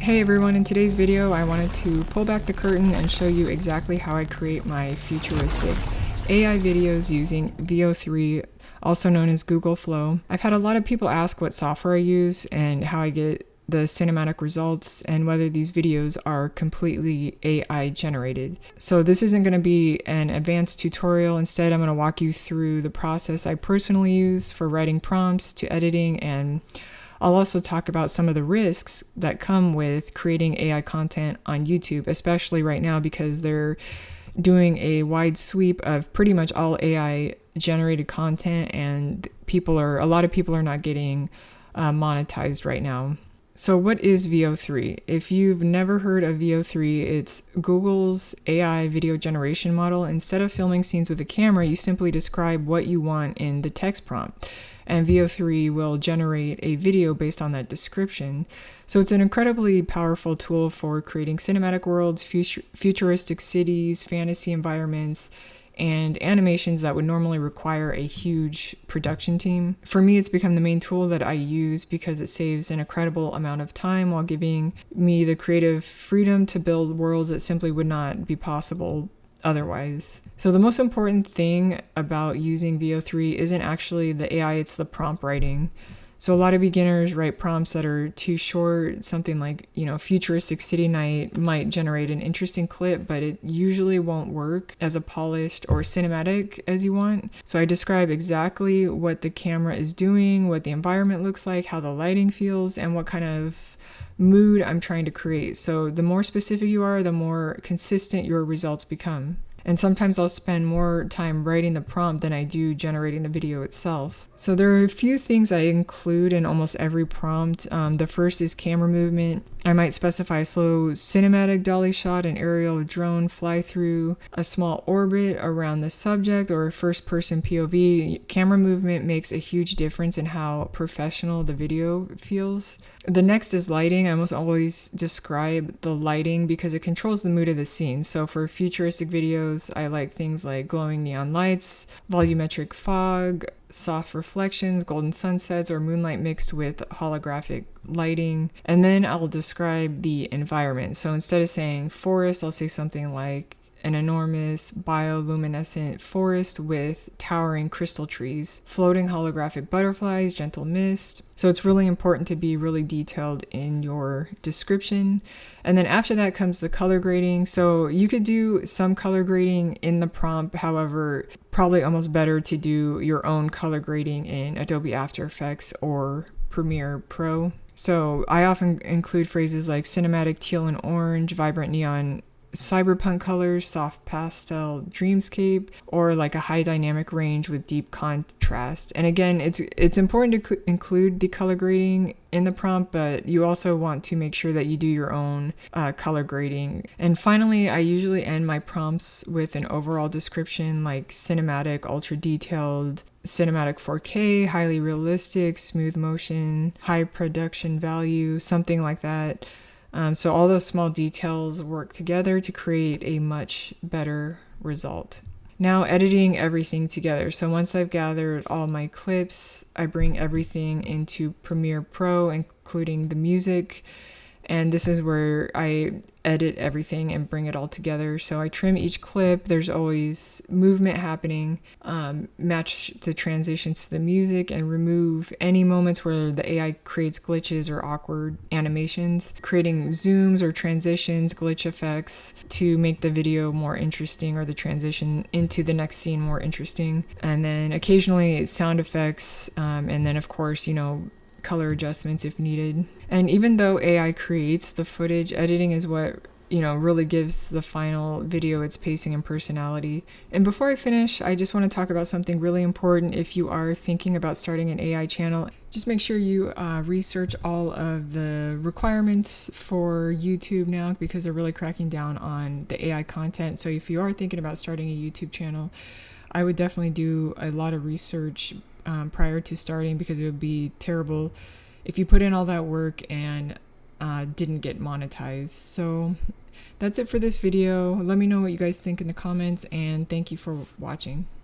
Hey everyone, in today's video I wanted to pull back the curtain and show you exactly how I create my futuristic AI videos using VO3, also known as Google Flow. I've had a lot of people ask what software I use and how I get the cinematic results and whether these videos are completely AI generated. So this isn't going to be an advanced tutorial. Instead, I'm going to walk you through the process I personally use for writing prompts to editing, and I'll also talk about some of the risks that come with creating AI content on YouTube, especially right now because they're doing a wide sweep of pretty much all AI generated content, and a lot of people are not getting monetized right now. So what is VO3? If you've never heard of VO3, it's Google's AI video generation model. Instead of filming scenes with a camera, you simply describe what you want in the text prompt, and VO3 will generate a video based on that description. So it's an incredibly powerful tool for creating cinematic worlds, futuristic cities, fantasy environments, and animations that would normally require a huge production team. For me, it's become the main tool that I use because it saves an incredible amount of time while giving me the creative freedom to build worlds that simply would not be possible otherwise. So the most important thing about using VO3 isn't actually the AI, it's the prompt writing. So a lot of beginners write prompts that are too short. Something like, futuristic city night might generate an interesting clip, but it usually won't work as a polished or cinematic as you want. So I describe exactly what the camera is doing, what the environment looks like, how the lighting feels, and what kind of mood I'm trying to create. So the more specific you are, the more consistent your results become. And sometimes I'll spend more time writing the prompt than I do generating the video itself. So there are a few things I include in almost every prompt. The first is camera movement. I might specify a slow cinematic dolly shot, an aerial drone fly through, a small orbit around the subject, or a first-person POV. Camera movement makes a huge difference in how professional the video feels. The next is lighting. I almost always describe the lighting because it controls the mood of the scene. So for futuristic videos, I like things like glowing neon lights, volumetric fog, soft reflections, golden sunsets, or moonlight mixed with holographic lighting. And then I'll describe the environment. So instead of saying forest, I'll say something like an enormous bioluminescent forest with towering crystal trees, floating holographic butterflies, gentle mist. So it's really important to be really detailed in your description. And then after that comes the color grading. So you could do some color grading in the prompt. However, probably almost better to do your own color grading in Adobe After Effects or Premiere Pro. So I often include phrases like cinematic teal and orange, vibrant neon cyberpunk colors, soft pastel dreamscape, or like a high dynamic range with deep contrast. And again, it's important to include the color grading in the prompt, but you also want to make sure that you do your own color grading. And finally, I usually end my prompts with an overall description like cinematic, ultra detailed, cinematic 4K, highly realistic, smooth motion, high production value, something like that. So all those small details work together to create a much better result. Now editing everything together. So once I've gathered all my clips, I bring everything into Premiere Pro, including the music. And this is where I edit everything and bring it all together. So I trim each clip. There's always movement happening, match the transitions to the music, and remove any moments where the AI creates glitches or awkward animations, creating zooms or transitions, glitch effects to make the video more interesting or the transition into the next scene more interesting. And then occasionally sound effects, and then of course, color adjustments if needed. And even though AI creates the footage, editing is what really gives the final video its pacing and personality. And before I finish, I just want to talk about something really important. If you are thinking about starting an AI channel, just make sure you research all of the requirements for YouTube now, because they're really cracking down on the AI content. So if you are thinking about starting a YouTube channel, I would definitely do a lot of research prior to starting, because it would be terrible if you put in all that work and didn't get monetized. So that's it for this video. Let me know what you guys think in the comments, and thank you for watching.